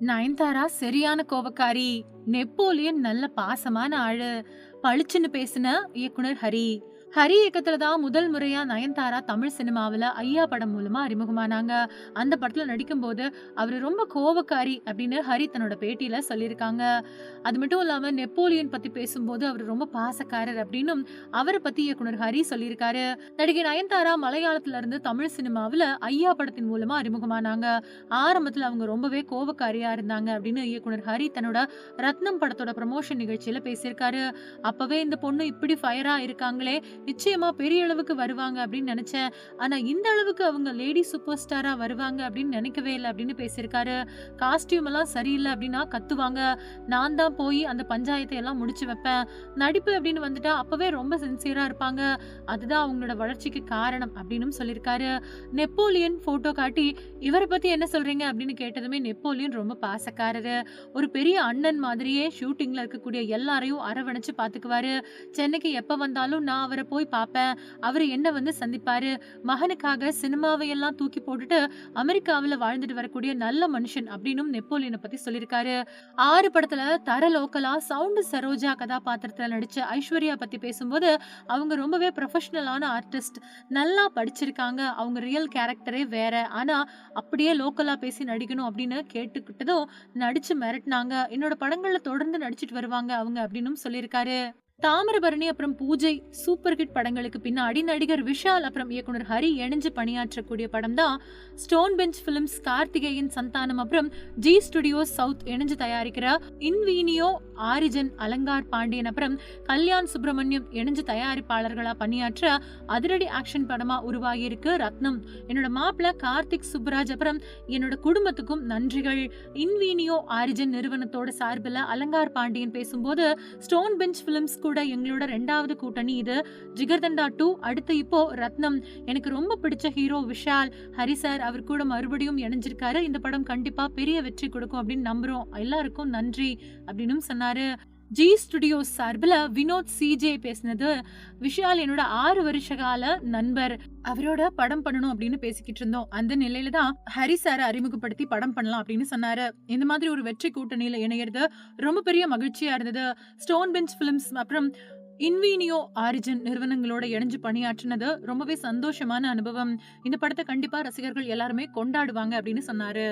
நயன்தாரா சரியான கோவக்காரி. நெப்போலியன் நல்ல பாசமான ஆளு. பளிச்சுன்னு பேசின இயக்குனர் ஹரி. ஹரி இயக்கத்துல தான் முதல் முறையா நயன்தாரா தமிழ் சினிமாவுல ஐயா படம் மூலமா அறிமுகமானாங்க. அந்த படத்துல நடிக்கும்போது அவரு ரொம்ப கோவக்காரி அப்படின்னு ஹரி தன்னோட பேட்டியில சொல்லியிருக்காங்க. அது மட்டும் இல்லாம நெப்போலியன் பத்தி பேசும்போது அவரு ரொம்ப பாசக்காரர் அப்படின்னும் அவரை பத்தி இயக்குனர் ஹரி சொல்லியிருக்காரு. நடிகை நயன்தாரா மலையாளத்துல இருந்து தமிழ் சினிமாவுல ஐயா படத்தின் மூலமா அறிமுகமானாங்க. ஆரம்பத்துல அவங்க ரொம்பவே கோவக்காரியா இருந்தாங்க அப்படின்னு இயக்குனர் ஹரி தன்னோட ரத்னம் படத்தோட ப்ரமோஷன் நிகழ்ச்சியில பேசியிருக்காரு. அப்பவே இந்த பொண்ணு இப்படி ஃபயரா இருக்காங்களே, நிச்சயமா பெரிய அளவுக்கு வருவாங்க அப்படின்னு நினைச்சேன். ஆனா இந்த அளவுக்கு அவங்க லேடி சூப்பர் ஸ்டாரா வருவாங்க அப்படின்னு நினைக்கவே இல்ல அப்படின்னு பேசியிருக்காரு. காஸ்டியூம் எல்லாம் சரியில்ல அப்படின்னா கத்துவாங்க. நான் தான் போய் அந்த பஞ்சாயத்தை எல்லாம் முடிச்சு வைப்பேன். நடிப்பு அப்படின்னு வந்துட்டா அப்பவே ரொம்ப சின்சியரா இருப்பாங்க. அதுதான் அவங்களோட வளர்ச்சிக்கு காரணம் அப்படின்னு சொல்லியிருக்காரு. நெப்போலியன் போட்டோ காட்டி இவர பத்தி என்ன சொல்றீங்க அப்படின்னு கேட்டதுமே நெப்போலியன் ரொம்ப பாசக்காரரு. ஒரு பெரிய அண்ணன் மாதிரியே ஷூட்டிங்ல இருக்கக்கூடிய எல்லாரையும் அரவணைச்சு பாத்துக்குவாரு. சென்னைக்கு எப்ப வந்தாலும் நான் அவரை போய் பார்ப்பேன். அவரு என்ன வந்து சந்திப்பாரு. மகனுக்காக சினிமாவை எல்லாம் தூக்கி போட்டுட்டு அமெரிக்காவுல வாழ்ந்துட்டு வரக்கூடிய நல்ல மனுஷன் அப்படின்னும் நெப்போலியனை பத்தி சொல்லியிருக்காரு. 6 படத்துல தர லோக்கலா சவுண்ட் சரோஜா கதாபாத்திரத்துல நடிச்ச ஐஸ்வர்யா பத்தி பேசும்போது அவங்க ரொம்பவே ப்ரொஃபஷனலான ஆர்டிஸ்ட். நல்லா படிச்சிருக்காங்க. அவங்க ரியல் கேரக்டரே வேற. ஆனா அப்படியே லோக்கலா பேசி நடிக்கணும் அப்படின்னு கேட்டுக்கிட்டதும் நடிச்சு மிரட்டினாங்க. என்னோட படங்கள்ல தொடர்ந்து நடிச்சிட்டு வருவாங்க அவங்க அப்படின்னும் சொல்லியிருக்காரு. தாமிரபரணி அப்புறம் பூஜை சூப்பர் ஹிட் படங்களுக்கு பின்னாடி நடிகர் விஷால் அப்புறம் இயக்குனர் ஹரி இணைஞ்சு பணியாற்றக்கூடிய படம் தான் stone bench films, Karthikeyan Santhanam அப்புறம் ஜி ஸ்டுடியோஸ் சவுத் இணைஞ்சு தயாரிக்கிற இன்வீனியோ ஆரிஜன், அலங்கார் பாண்டியன் அப்புறம் கல்யாண் சுப்பிரமணியம் இணைஞ்சு தயாரிப்பாளர்களா பணியாற்ற அதிரடி ஆக்ஷன் படமா உருவாகி இருக்கு ரத்னம். என்னோட மாப்பிள்ள கார்த்திக் சுப்ராஜ் அப்புறம் என்னோட குடும்பத்துக்கும் நன்றிகள். இன்வீனியோ ஆரிஜன் நிறுவனத்தோட சார்பில் அலங்கார் பாண்டியன் பேசும்போது ஸ்டோன் பெஞ்ச் பிலிம்ஸ் கூட எங்களோட 2வது கூட்டணி இது. ஜிகர்தண்டா 2 அடுத்து இப்போ ரத்னம். எனக்கு ரொம்ப பிடிச்ச ஹீரோ விஷால். ஹரி சார் அவர் கூட மறுபடியும் இணைஞ்சிருக்காரு. இந்த படம் கண்டிப்பா பெரிய வெற்றி கொடுக்கும் அப்படின்னு நம்புறோம். எல்லாருக்கும் நன்றி அப்படின்னு சொன்னாரு. ஜி ஸ்டுடியோஸ் சார்பில் வினோத் சிஜே பேசினது, விஷால் என்னோட 6 வருஷ கால நண்பர். அவரோட படம் பண்ணணும் அப்படின்னு பேசிக்கிட்டு இருந்தோம். அந்த நிலையில தான் ஹரி சாரை அறிமுகப்படுத்தி படம் பண்ணலாம் அப்படின்னு சொன்னாரு. இந்த மாதிரி ஒரு வெற்றி கூட்டணியில இணையிறது ரொம்ப பெரிய மகிழ்ச்சியா இருந்தது. ஸ்டோன் பெஞ்ச் பிலிம்ஸ் அப்புறம் இன்வீனியோ ஆரிஜின் நிறுவனங்களோட இணைஞ்சு பணியாற்றினது ரொம்பவே சந்தோஷமான அனுபவம். இந்த படத்தை கண்டிப்பா ரசிகர்கள் எல்லாருமே கொண்டாடுவாங்க அப்படின்னு சொன்னாரு.